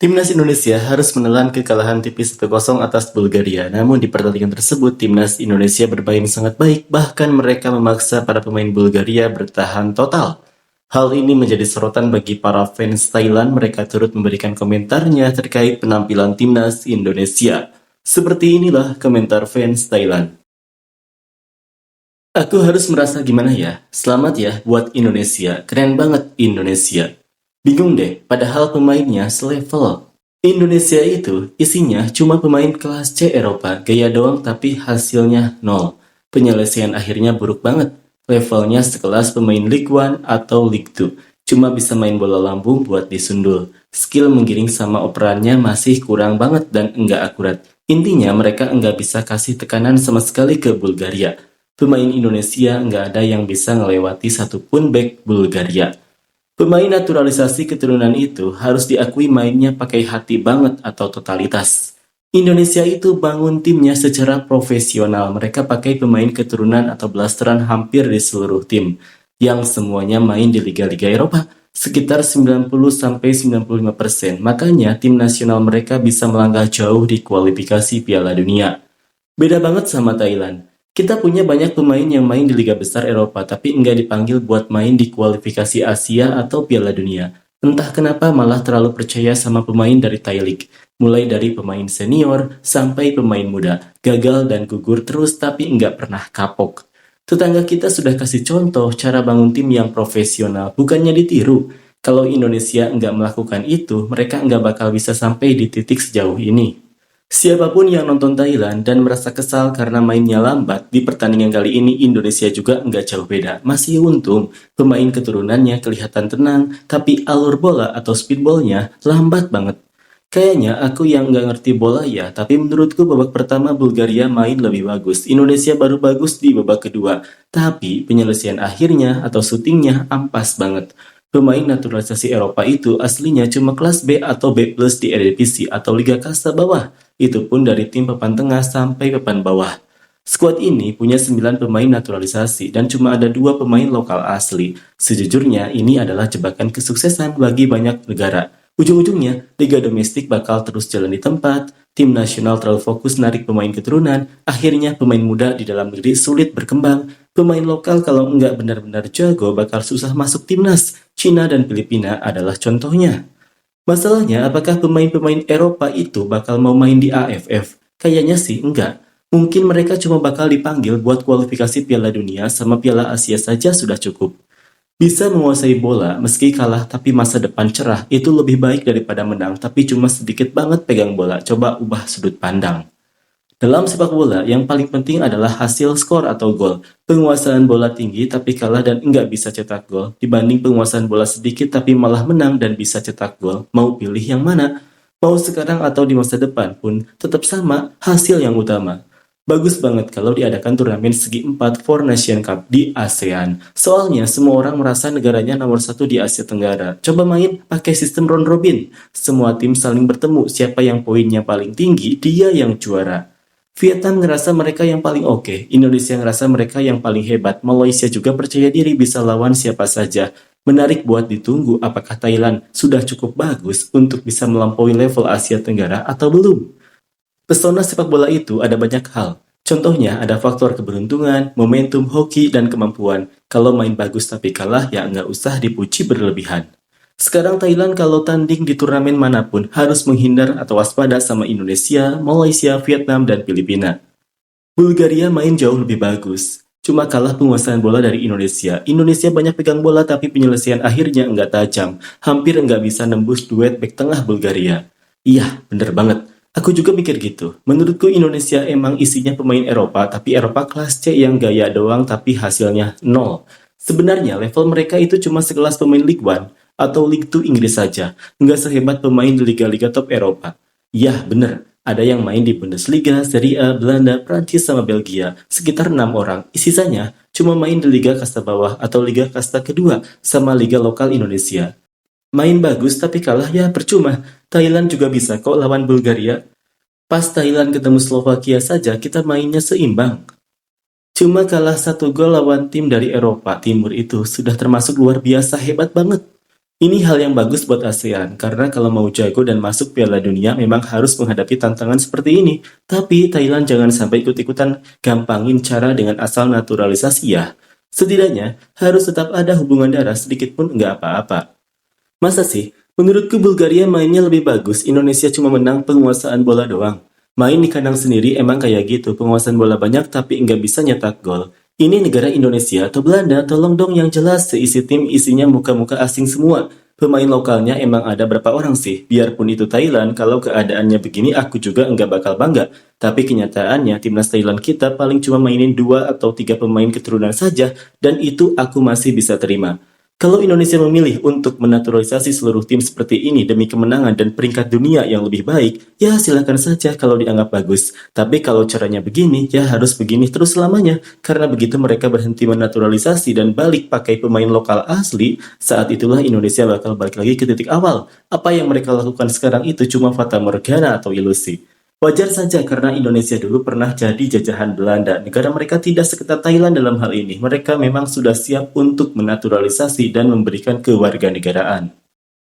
Timnas Indonesia harus menelan kekalahan tipis 1-0 atas Bulgaria. Namun di pertandingan tersebut, Timnas Indonesia bermain sangat baik, bahkan mereka memaksa para pemain Bulgaria bertahan total. Hal ini menjadi sorotan bagi para fans Thailand. Mereka turut memberikan komentarnya terkait penampilan Timnas Indonesia. Seperti inilah komentar fans Thailand. Aku harus merasa gimana ya? Selamat ya buat Indonesia. Keren banget Indonesia. Bingung deh, padahal pemainnya selevel. Indonesia itu isinya cuma pemain kelas C Eropa, gaya doang tapi hasilnya nol. Penyelesaian akhirnya buruk banget. Levelnya sekelas pemain League One atau League Two. Cuma bisa main bola lambung buat disundul. Skill menggiring sama operannya masih kurang banget dan enggak akurat. Intinya mereka enggak bisa kasih tekanan sama sekali ke Bulgaria. Pemain Indonesia nggak ada yang bisa ngelewati satupun bek Bulgaria. Pemain naturalisasi keturunan itu harus diakui mainnya pakai hati banget atau totalitas. Indonesia itu bangun timnya secara profesional. Mereka pakai pemain keturunan atau blasteran hampir di seluruh tim, yang semuanya main di liga-liga Eropa, sekitar 90-95%. Makanya tim nasional mereka bisa melangkah jauh di kualifikasi Piala Dunia. Beda banget sama Thailand. Kita punya banyak pemain yang main di liga besar Eropa tapi enggak dipanggil buat main di kualifikasi Asia atau Piala Dunia. Entah kenapa malah terlalu percaya sama pemain dari Thai League. Mulai dari pemain senior sampai pemain muda. Gagal dan gugur terus tapi enggak pernah kapok. Tetangga kita sudah kasih contoh cara bangun tim yang profesional, bukannya ditiru. Kalau Indonesia enggak melakukan itu, mereka enggak bakal bisa sampai di titik sejauh ini. Siapapun yang nonton Thailand dan merasa kesal karena mainnya lambat, di pertandingan kali ini Indonesia juga nggak jauh beda. Masih untung, pemain keturunannya kelihatan tenang, tapi alur bola atau speedballnya lambat banget. Kayaknya aku yang nggak ngerti bola ya, tapi menurutku babak pertama Bulgaria main lebih bagus. Indonesia baru bagus di babak kedua, tapi penyelesaian akhirnya atau syutingnya ampas banget. Pemain naturalisasi Eropa itu aslinya cuma kelas B atau B plus di Eredivisie atau Liga Kasta bawah. Itu pun dari tim papan tengah sampai papan bawah. Skuad ini punya 9 pemain naturalisasi dan cuma ada 2 pemain lokal asli. Sejujurnya ini adalah jebakan kesuksesan bagi banyak negara. Ujung-ujungnya, liga domestik bakal terus jalan di tempat, tim nasional terlalu fokus narik pemain keturunan, akhirnya pemain muda di dalam negeri sulit berkembang, pemain lokal kalau nggak benar-benar jago bakal susah masuk timnas. Cina dan Filipina adalah contohnya. Masalahnya, apakah pemain-pemain Eropa itu bakal mau main di AFF? Kayaknya sih enggak. Mungkin mereka cuma bakal dipanggil buat kualifikasi Piala Dunia sama Piala Asia saja sudah cukup. Bisa menguasai bola meski kalah tapi masa depan cerah itu lebih baik daripada menang tapi cuma sedikit banget pegang bola. Coba ubah sudut pandang. Dalam sepak bola, yang paling penting adalah hasil skor atau gol. Penguasaan bola tinggi tapi kalah dan enggak bisa cetak gol, dibanding penguasaan bola sedikit tapi malah menang dan bisa cetak gol. Mau pilih yang mana? Mau sekarang atau di masa depan pun tetap sama, hasil yang utama. Bagus banget kalau diadakan turnamen segi 4 Four Nation Cup di ASEAN. Soalnya semua orang merasa negaranya nomor 1 di Asia Tenggara. Coba main pakai sistem round robin. Semua tim saling bertemu, siapa yang poinnya paling tinggi, dia yang juara. Vietnam ngerasa mereka yang paling oke, Indonesia ngerasa mereka yang paling hebat, Malaysia juga percaya diri bisa lawan siapa saja. Menarik buat ditunggu apakah Thailand sudah cukup bagus untuk bisa melampaui level Asia Tenggara atau belum. Pesona sepak bola itu ada banyak hal. Contohnya ada faktor keberuntungan, momentum hoki, dan kemampuan. Kalau main bagus tapi kalah ya nggak usah dipuji berlebihan. Sekarang Thailand kalau tanding di turnamen manapun harus menghindar atau waspada sama Indonesia, Malaysia, Vietnam, dan Filipina. Bulgaria main jauh lebih bagus. Cuma kalah penguasaan bola dari Indonesia. Indonesia banyak pegang bola tapi penyelesaian akhirnya nggak tajam. Hampir nggak bisa nembus duet bek tengah Bulgaria. Iya, bener banget. Aku juga mikir gitu. Menurutku Indonesia emang isinya pemain Eropa, tapi Eropa kelas C yang gaya doang tapi hasilnya nol. Sebenarnya level mereka itu cuma sekelas pemain League One atau League Two Inggris saja, nggak sehebat pemain di liga-liga top Eropa. Yah, bener, ada yang main di Bundesliga, Serie A, Belanda, Prancis, sama Belgia, sekitar 6 orang. Sisanya cuma main di Liga Kasta Bawah atau Liga Kasta Kedua sama Liga Lokal Indonesia. Main bagus tapi kalah ya percuma. Thailand juga bisa kok lawan Bulgaria. Pas Thailand ketemu Slovakia saja kita mainnya seimbang. Cuma kalah 1 gol lawan tim dari Eropa Timur itu sudah termasuk luar biasa hebat banget. Ini hal yang bagus buat ASEAN, karena kalau mau jago dan masuk Piala Dunia memang harus menghadapi tantangan seperti ini. Tapi Thailand jangan sampai ikut-ikutan gampangin cara dengan asal naturalisasi ya. Setidaknya harus tetap ada hubungan darah sedikit pun nggak apa-apa. Masa sih? Menurutku Bulgaria mainnya lebih bagus, Indonesia cuma menang penguasaan bola doang. Main di kandang sendiri emang kayak gitu, penguasaan bola banyak tapi nggak bisa nyetak gol. Ini negara Indonesia atau Belanda, tolong dong yang jelas seisi tim isinya muka-muka asing semua. Pemain lokalnya emang ada berapa orang sih? Biarpun itu Thailand, kalau keadaannya begini aku juga nggak bakal bangga. Tapi kenyataannya timnas Thailand kita paling cuma mainin 2 atau 3 pemain keturunan saja, dan itu aku masih bisa terima. Kalau Indonesia memilih untuk menaturalisasi seluruh tim seperti ini demi kemenangan dan peringkat dunia yang lebih baik, ya silakan saja kalau dianggap bagus. Tapi kalau caranya begini, ya harus begini terus selamanya. Karena begitu mereka berhenti menaturalisasi dan balik pakai pemain lokal asli, saat itulah Indonesia bakal balik lagi ke titik awal. Apa yang mereka lakukan sekarang itu cuma fata morgana atau ilusi. Wajar saja karena Indonesia dulu pernah jadi jajahan Belanda. Negara mereka tidak seketat Thailand dalam hal ini. Mereka memang sudah siap untuk menaturalisasi dan memberikan kewarganegaraan.